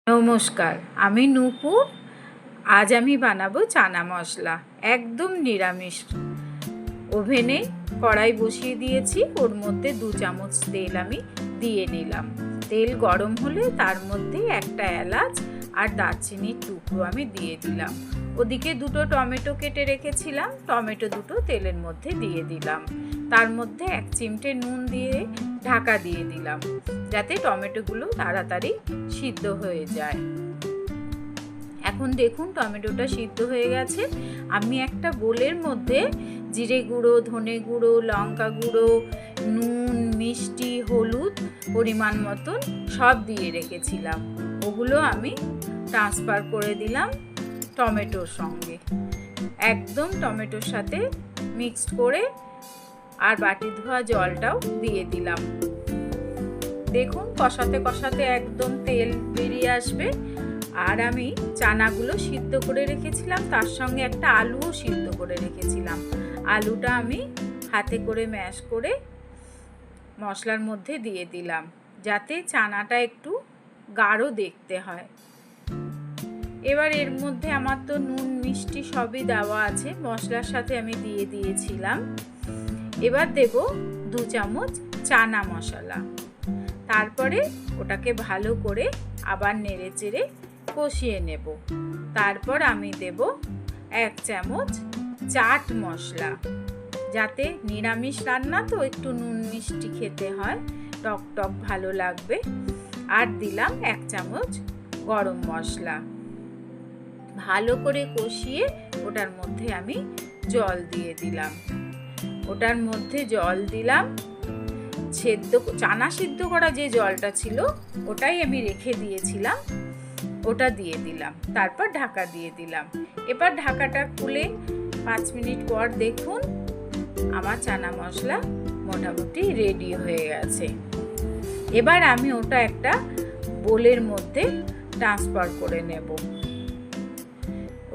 নমস্কার, আমি নূপুর। আজ আমি বানাবো চানা মশলা, একদম নিরামিষ। ওভেনে কড়াই বসিয়ে দিয়েছি, ওর মধ্যে 2 চামচ তেল আমি দিয়ে নিলাম। তেল গরম হলে তার মধ্যে একটা এলাচ আর দারচিনির টুকরো আমি দিয়ে দিলাম। ওদিকে 2টো টমেটো কেটে রেখেছিলাম, টমেটো 2টো তেলের মধ্যে দিয়ে দিলাম। তার মধ্যে 1 চিমটে নুন দিয়ে ঢাকা দিয়ে দিলাম, যাতে টমেটোগুলো তাড়াতাড়ি সিদ্ধ হয়ে যায়। এখন দেখুন টমেটোটা সিদ্ধ হয়ে গেছে। আমি একটা বোলের মধ্যে জিরে গুঁড়ো, ধনে গুঁড়ো, লঙ্কা গুঁড়ো, নুন, মিষ্টি, হলুদ পরিমাণ মতন সব দিয়ে রেখেছিলাম। ওগুলো আমি ট্রান্সফার করে দিলাম টমেটোর সঙ্গে, একদম টমেটোর সাথে মিক্সড করে, আর বাটি ধোয়া জলটাও দিয়ে দিলাম। দেখুন কষাতে কষাতে একদম তেল বেরিয়ে আসবে। আর আমি চানাগুলো সিদ্ধ করে রেখেছিলাম, তার সঙ্গে একটা আলুও সিদ্ধ করে রেখেছিলাম। আলুটা আমি হাতে করে ম্যাশ করে মশলার মধ্যে দিয়ে দিলাম, যাতে চানাটা একটু গাঢ় দেখতে হয়। এবার এর মধ্যে আমার তো নুন মিষ্টি সবই দেওয়া আছে, মশলার সাথে আমি দিয়ে দিয়েছিলাম। এবার দেব 2 চামচ চানা মশলা। তারপরে ওটাকে ভালো করে আবার নেড়ে চেড়ে কষিয়ে নেব। তারপর আমি দেব 1 চামচ চাট মশলা, যাতে নিরামিষ রান্না তো একটু নুন মিষ্টি খেতে হয়, টক টক ভালো লাগবে। আর দিলাম 1 চামচ গরম মশলা। ভালো করে কষিয়ে ওটার মধ্যে আমি জল দিয়ে দিলাম। ওটার মধ্যে জল দিলাম, চানা সিদ্ধ করা যে জলটা ছিল ওটাই আমি রেখে দিয়েছিলাম, ওটা দিয়ে দিলাম। তারপর ঢাকা দিয়ে দিলাম। এবার ঢাকাটা খুলে 5 মিনিট পর দেখুন আমার চানা মশলা মোটামুটি রেডি হয়ে গেছে। এবার আমি ওটা একটা বোলের মধ্যে ট্রান্সফার করে নেব।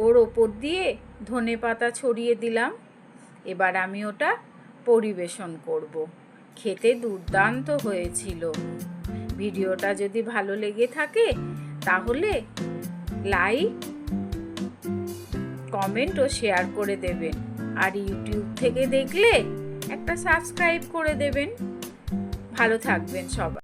ওর ওপর দিয়ে ধনেপাতা ছড়িয়ে দিলাম। এবার আমি ওটা পরিবেশন করব। খেতে দুর্দান্ত হয়েছিল। ভিডিওটা যদি ভালো লেগে থাকে তাহলে লাইক, কমেন্ট ও শেয়ার করে দেবেন। আর ইউটিউব থেকে দেখলে একটা সাবস্ক্রাইব করে দেবেন। ভালো থাকবেন সবাই।